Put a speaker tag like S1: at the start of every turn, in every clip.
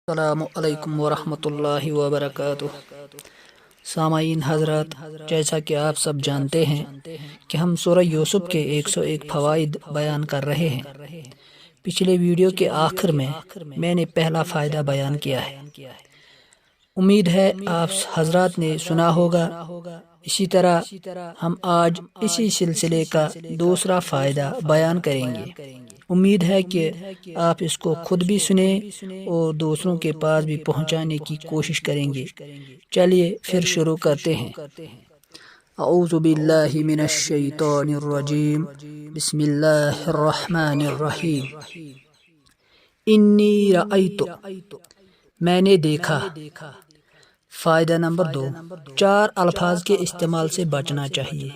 S1: السلام علیکم ورحمۃ اللہ وبرکاتہ۔ سامعین حضرات، جیسا کہ آپ سب جانتے ہیں کہ ہم سورہ یوسف کے 101 فوائد بیان کر رہے ہیں۔ پچھلے ویڈیو کے آخر میں نے پہلا فائدہ بیان کیا ہے۔ امید ہے آپ حضرات نے سنا ہوگا۔ اسی طرح ہم آج اسی سلسلے کا دوسرا فائدہ بیان کریں گے۔ امید ہے کہ آپ اس کو خود بھی سنیں اور دوسروں کے پاس بھی پہنچانے کی کوشش کریں گے۔ چلیے پھر شروع کرتے ہیں۔ اعوذ باللہ من الشیطان الرجیم، بسم اللہ الرحمن الرحیم۔ انی رأیت، میں نے دیکھا۔ فائدہ نمبر 2، 4 الفاظ کے استعمال سے بچنا چاہیے۔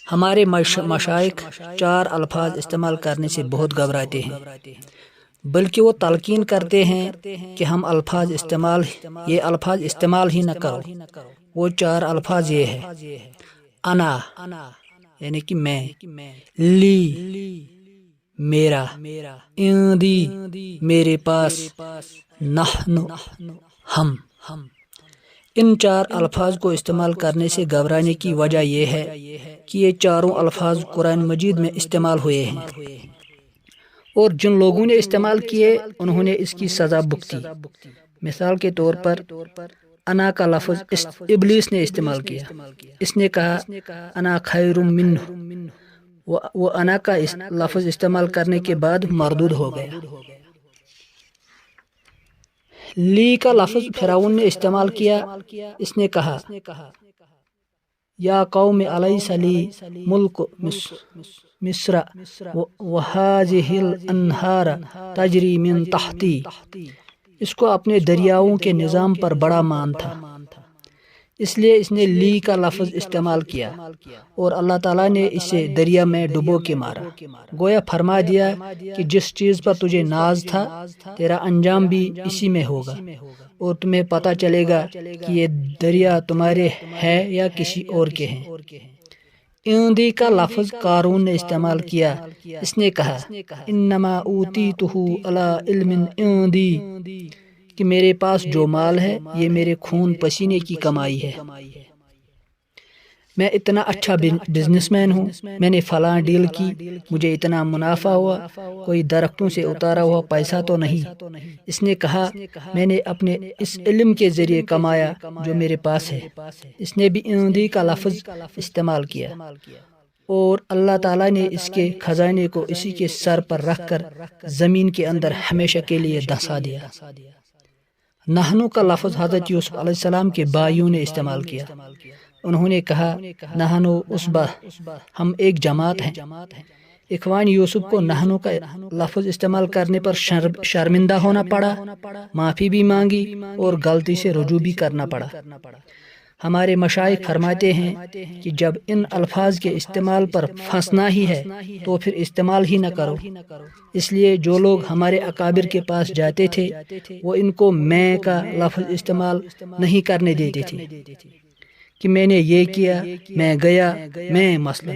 S1: ہمارے مشائخ 4 الفاظ استعمال کرنے سے بہت گھبراتے ہیں، بلکہ وہ تلقین کرتے ہیں کہ ہم یہ الفاظ استعمال ہی نہ کرو۔ وہ 4 الفاظ یہ ہے: انا یعنی کہ میں، لی میرا، عندی میرے پاس، نحن ہم۔ ان 4 الفاظ کو استعمال کرنے سے گھبرانے کی وجہ یہ ہے کہ یہ چاروں الفاظ قرآن مجید میں استعمال ہوئے ہیں، اور جن لوگوں نے استعمال کیے انہوں نے اس کی سزا بھگتی۔ مثال کے طور پر انا کا لفظ ابلیس نے استعمال کیا۔ اس نے کہا انا خیر منہ، وہ انا کا لفظ استعمال کرنے کے بعد مردود ہو گیا۔ لی کا لفظ فرعون نے استعمال کیا۔ اس نے کہا یا قوم الیس لی ملک مصر وہذہ الانہار تجری من تحتی۔ اس کو اپنے دریاؤں کے نظام پر بڑا مان تھا، اس لیے اس نے لی کا لفظ استعمال کیا، اور اللہ تعالیٰ نے اسے دریا میں ڈبو کے مارا۔ گویا فرما دیا کہ جس چیز پر تجھے ناز تھا تیرا انجام بھی اسی میں ہوگا، اور تمہیں پتہ چلے گا کہ یہ دریا تمہارے ہے یا کسی اور کے ہیں۔ عندی کا لفظ قارون نے استعمال کیا۔ اس نے کہا انما اوتیتہ علی علم عندی، کہ میرے پاس جو مال ہے یہ میرے خون پسینے کی کمائی ہے۔ میں اتنا اچھا بزنس مین ہوں، میں نے فلاں ڈیل کی، مجھے اتنا منافع ہوا، کوئی درختوں سے اتارا ہوا پیسہ تو نہیں۔ اس نے کہا میں نے اپنے اس علم کے ذریعے کمایا جو میرے پاس ہے۔ اس نے بھی عندی کا لفظ استعمال کیا، اور اللہ تعالیٰ نے اس کے خزانے کو اسی کے سر پر رکھ کر زمین کے اندر ہمیشہ کے لیے دھسا دیا۔ نحنو کا لفظ حضرت یوسف علیہ السلام کے بھائیوں نے استعمال کیا۔ انہوں نے کہا نحنو عصبہ، ہم ایک جماعت ہیں۔ اخوان یوسف کو نحنو کا لفظ استعمال کرنے پر شرمندہ ہونا پڑا، معافی بھی مانگی اور غلطی سے رجوع بھی کرنا پڑا۔ ہمارے مشائخ فرماتے ہیں کہ جب ان الفاظ کے استعمال پر پھنسنا ہی ہے تو پھر استعمال ہی نہ کرو۔ اس لیے جو لوگ ہمارے اکابر کے پاس جاتے تھے وہ ان کو میں کا لفظ استعمال نہیں کرنے دیتے تھے کہ میں نے یہ کیا، میں گیا، میں مثلا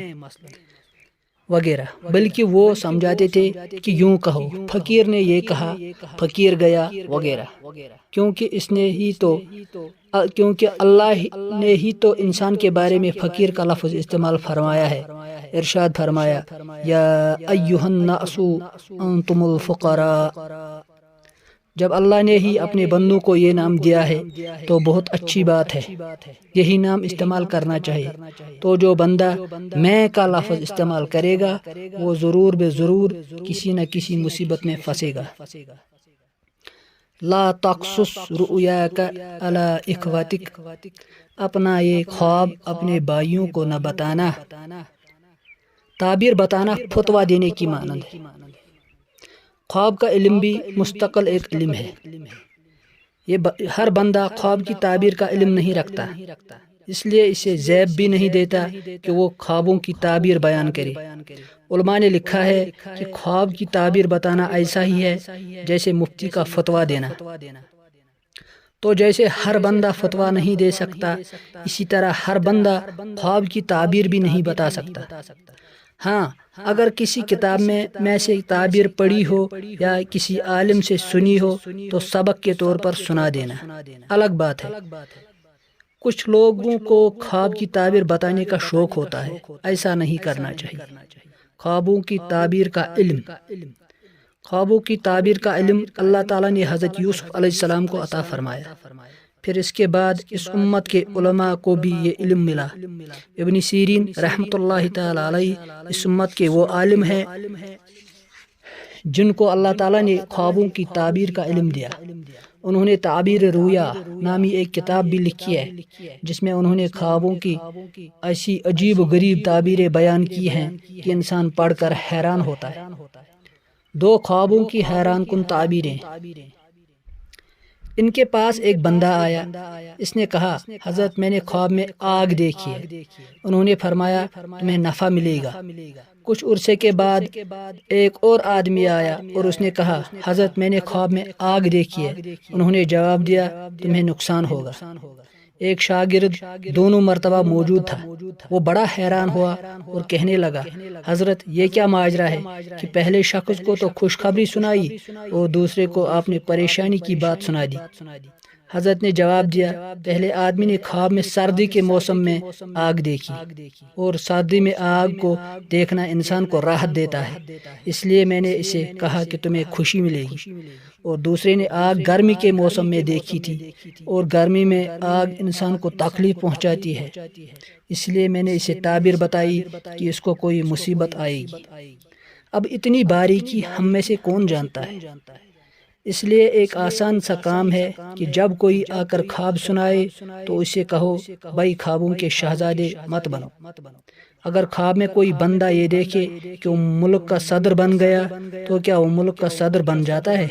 S1: وغیرہ، بلکہ وہ سمجھاتے تھے کہ یوں کہو فقیر نے یہ کہا، فقیر گیا وغیرہ، کیونکہ اللہ نے ہی تو انسان کے بارے میں فقیر کا لفظ استعمال فرمایا ہے۔ ارشاد فرمایا یا ایھا الناس انتم الفقراء۔ جب اللہ نے ہی اپنے بندوں کو یہ نام دیا ہے تو بہت اچھی بات ہے، یہی نام استعمال کرنا چاہیے۔ تو جو بندہ میں کا لفظ استعمال کرے گا وہ ضرور بے ضرور کسی نہ کسی مصیبت میں پھنسے گا۔ لا تقصص رؤیاک علی اخوتک، اپنا یہ خواب اپنے بھائیوں کو نہ بتانا۔ تعبیر بتانا فتویٰ دینے کی مانند ہے۔ خواب کا علم بھی مستقل ایک علم ہے۔ یہ ہر بندہ خواب کی تعبیر کا علم نہیں رکھتا، اس لیے اسے زیب بھی نہیں دیتا کہ وہ خوابوں کی تعبیر بیان کرے۔ علماء نے لکھا ہے کہ خواب کی تعبیر بتانا ایسا ہی ہے جیسے مفتی کا فتویٰ دینا۔ تو جیسے ہر بندہ فتویٰ نہیں دے سکتا، اسی طرح ہر بندہ خواب کی تعبیر بھی نہیں بتا سکتا۔ ہاں اگر کسی کتاب میں سے تعبیر پڑھی ہو یا کسی عالم سے سنی ہو تو سبق کے طور پر سنا دینا الگ بات ہے۔ کچھ لوگوں کو خواب کی تعبیر بتانے کا شوق ہوتا ہے، ایسا نہیں کرنا چاہیے۔ خوابوں کی تعبیر کا علم، خوابوں کی تعبیر کا علم اللہ تعالیٰ نے حضرت یوسف علیہ السلام کو عطا فرمایا، پھر اس کے بعد اس امت کے علماء کو بھی یہ علم ملا۔ ابن سیرین رحمۃ اللہ تعالی علیہ اس امت کے وہ عالم ہیں جن کو اللہ تعالیٰ نے خوابوں کی تعبیر کا علم دیا۔ انہوں نے تعبیر رویا نامی ایک کتاب بھی لکھی ہے جس میں انہوں نے خوابوں کی ایسی عجیب و غریب تعبیریں بیان کی ہیں کہ انسان پڑھ کر حیران ہوتا ہے۔ دو خوابوں کی حیران کن تعبیریں۔ ان کے پاس ایک بندہ آیا، اس نے کہا حضرت میں نے خواب میں آگ دیکھی ہے۔ انہوں نے فرمایا تمہیں نفع ملے گا۔ کچھ عرصے کے بعد ایک اور آدمی آیا اور اس نے کہا حضرت میں نے خواب میں آگ دیکھی ہے۔ انہوں نے جواب دیا تمہیں نقصان ہوگا۔ ایک شاگرد دونوں مرتبہ موجود تھا، وہ بڑا حیران ہوا اور کہنے لگا حضرت یہ کیا ماجرا ہے کہ پہلے شخص کو تو خوشخبری سنائی اور دوسرے کو آپ نے پریشانی کی بات سنا دی۔ حضرت نے جواب دیا پہلے آدمی نے خواب میں سردی کے موسم میں آگ دیکھی اور سردی میں آگ کو دیکھنا انسان کو راحت دیتا ہے، اس لیے میں نے اسے کہا کہ تمہیں خوشی ملے گی، اور دوسرے نے آگ گرمی کے موسم میں دیکھی تھی اور گرمی میں آگ انسان کو تکلیف پہنچاتی ہے، اس لیے میں نے اسے تعبیر بتائی کہ اس کو کوئی مصیبت آئے گی۔ اب اتنی باریکی ہم میں سے کون جانتا ہے؟ اس لیے ایک آسان سا کام ہے کہ جب کوئی آ کر خواب سنائے تو اسے کہو بھائی خوابوں کے شہزادے مت بنو۔ اگر خواب میں کوئی بندہ یہ دیکھے کہ وہ ملک کا صدر بن گیا تو کیا وہ ملک کا صدر بن جاتا ہے؟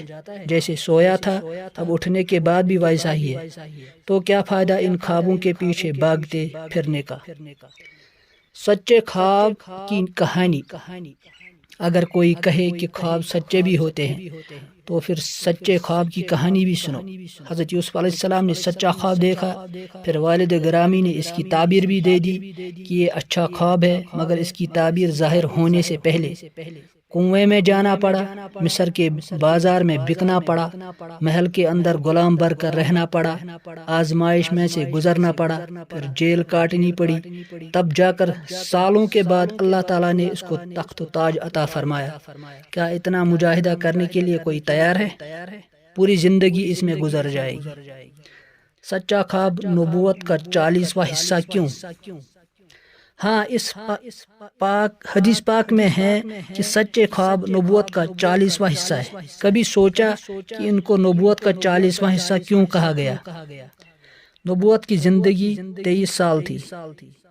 S1: جیسے سویا تھا اب اٹھنے کے بعد بھی ویسا ہی ہے، تو کیا فائدہ ان خوابوں کے پیچھے بھاگتے پھرنے کا؟ سچے خواب کی کہانی۔ اگر کوئی کہے کہ خواب سچے بھی ہوتے ہیں تو پھر سچے خواب کی کہانی بھی سنو۔ حضرت یوسف علیہ السلام نے سچا خواب دیکھا، پھر والد گرامی نے اس کی تعبیر بھی دے دی کہ یہ اچھا خواب ہے، مگر اس کی تعبیر ظاہر ہونے سے پہلے کنویں میں جانا پڑا، مصر کے بازار میں بکنا پڑا، محل کے اندر غلام بن کر رہنا پڑا، آزمائش میں سے گزرنا پڑا، پھر جیل کاٹنی پڑی، تب جا کر سالوں کے بعد اللہ تعالیٰ نے اس کو تخت و تاج عطا فرمایا۔ کیا اتنا مجاہدہ کرنے کے لیے کوئی تیار ہے؟ پوری زندگی اس میں گزر جائے گی۔ سچا خواب نبوت کا 40واں حصہ کیوں؟ ہاں اس حدیث پاک میں ہے کہ سچے خواب نبوت کا 40واں حصہ ہے۔ کبھی سوچا کہ ان کو نبوت کا 40واں حصہ کیوں کہا گیا؟ نبوت کی زندگی 23 سال تھی،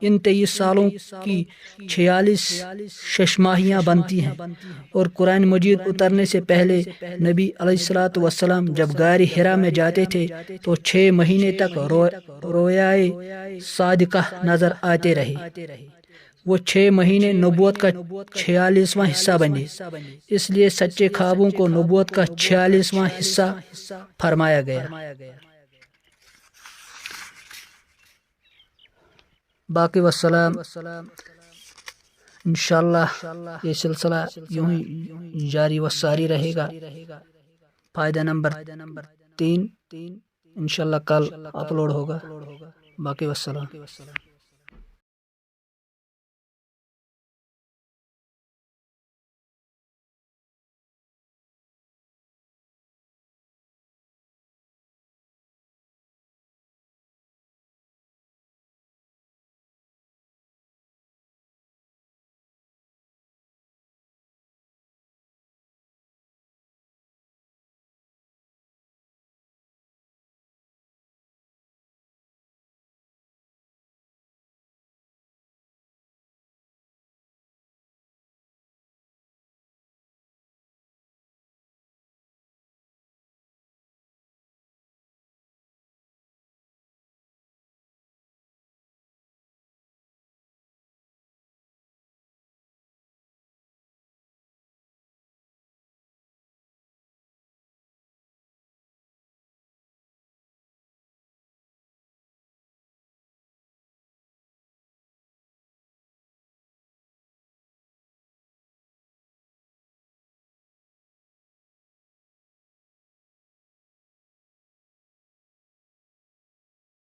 S1: ان 23 سالوں کی 46 ششماہیاں بنتی ہیں، اور قرآن مجید اترنے سے پہلے نبی علیہ السلام جب غار حرا میں جاتے تھے تو 6 مہینے تک رویائے صادقہ نظر آتے رہے۔ وہ 6 مہینے نبوت کا 46واں حصہ بنے، اس لیے سچے خوابوں کو نبوت کا 46واں حصہ فرمایا گیا۔ باقی والسلام، انشاءاللہ یہ سلسلہ یوں ہی جاری و ساری رہے گا۔ فائدہ نمبر 3 انشاءاللہ کل اپلوڈ ہوگا۔ باقی والسلام۔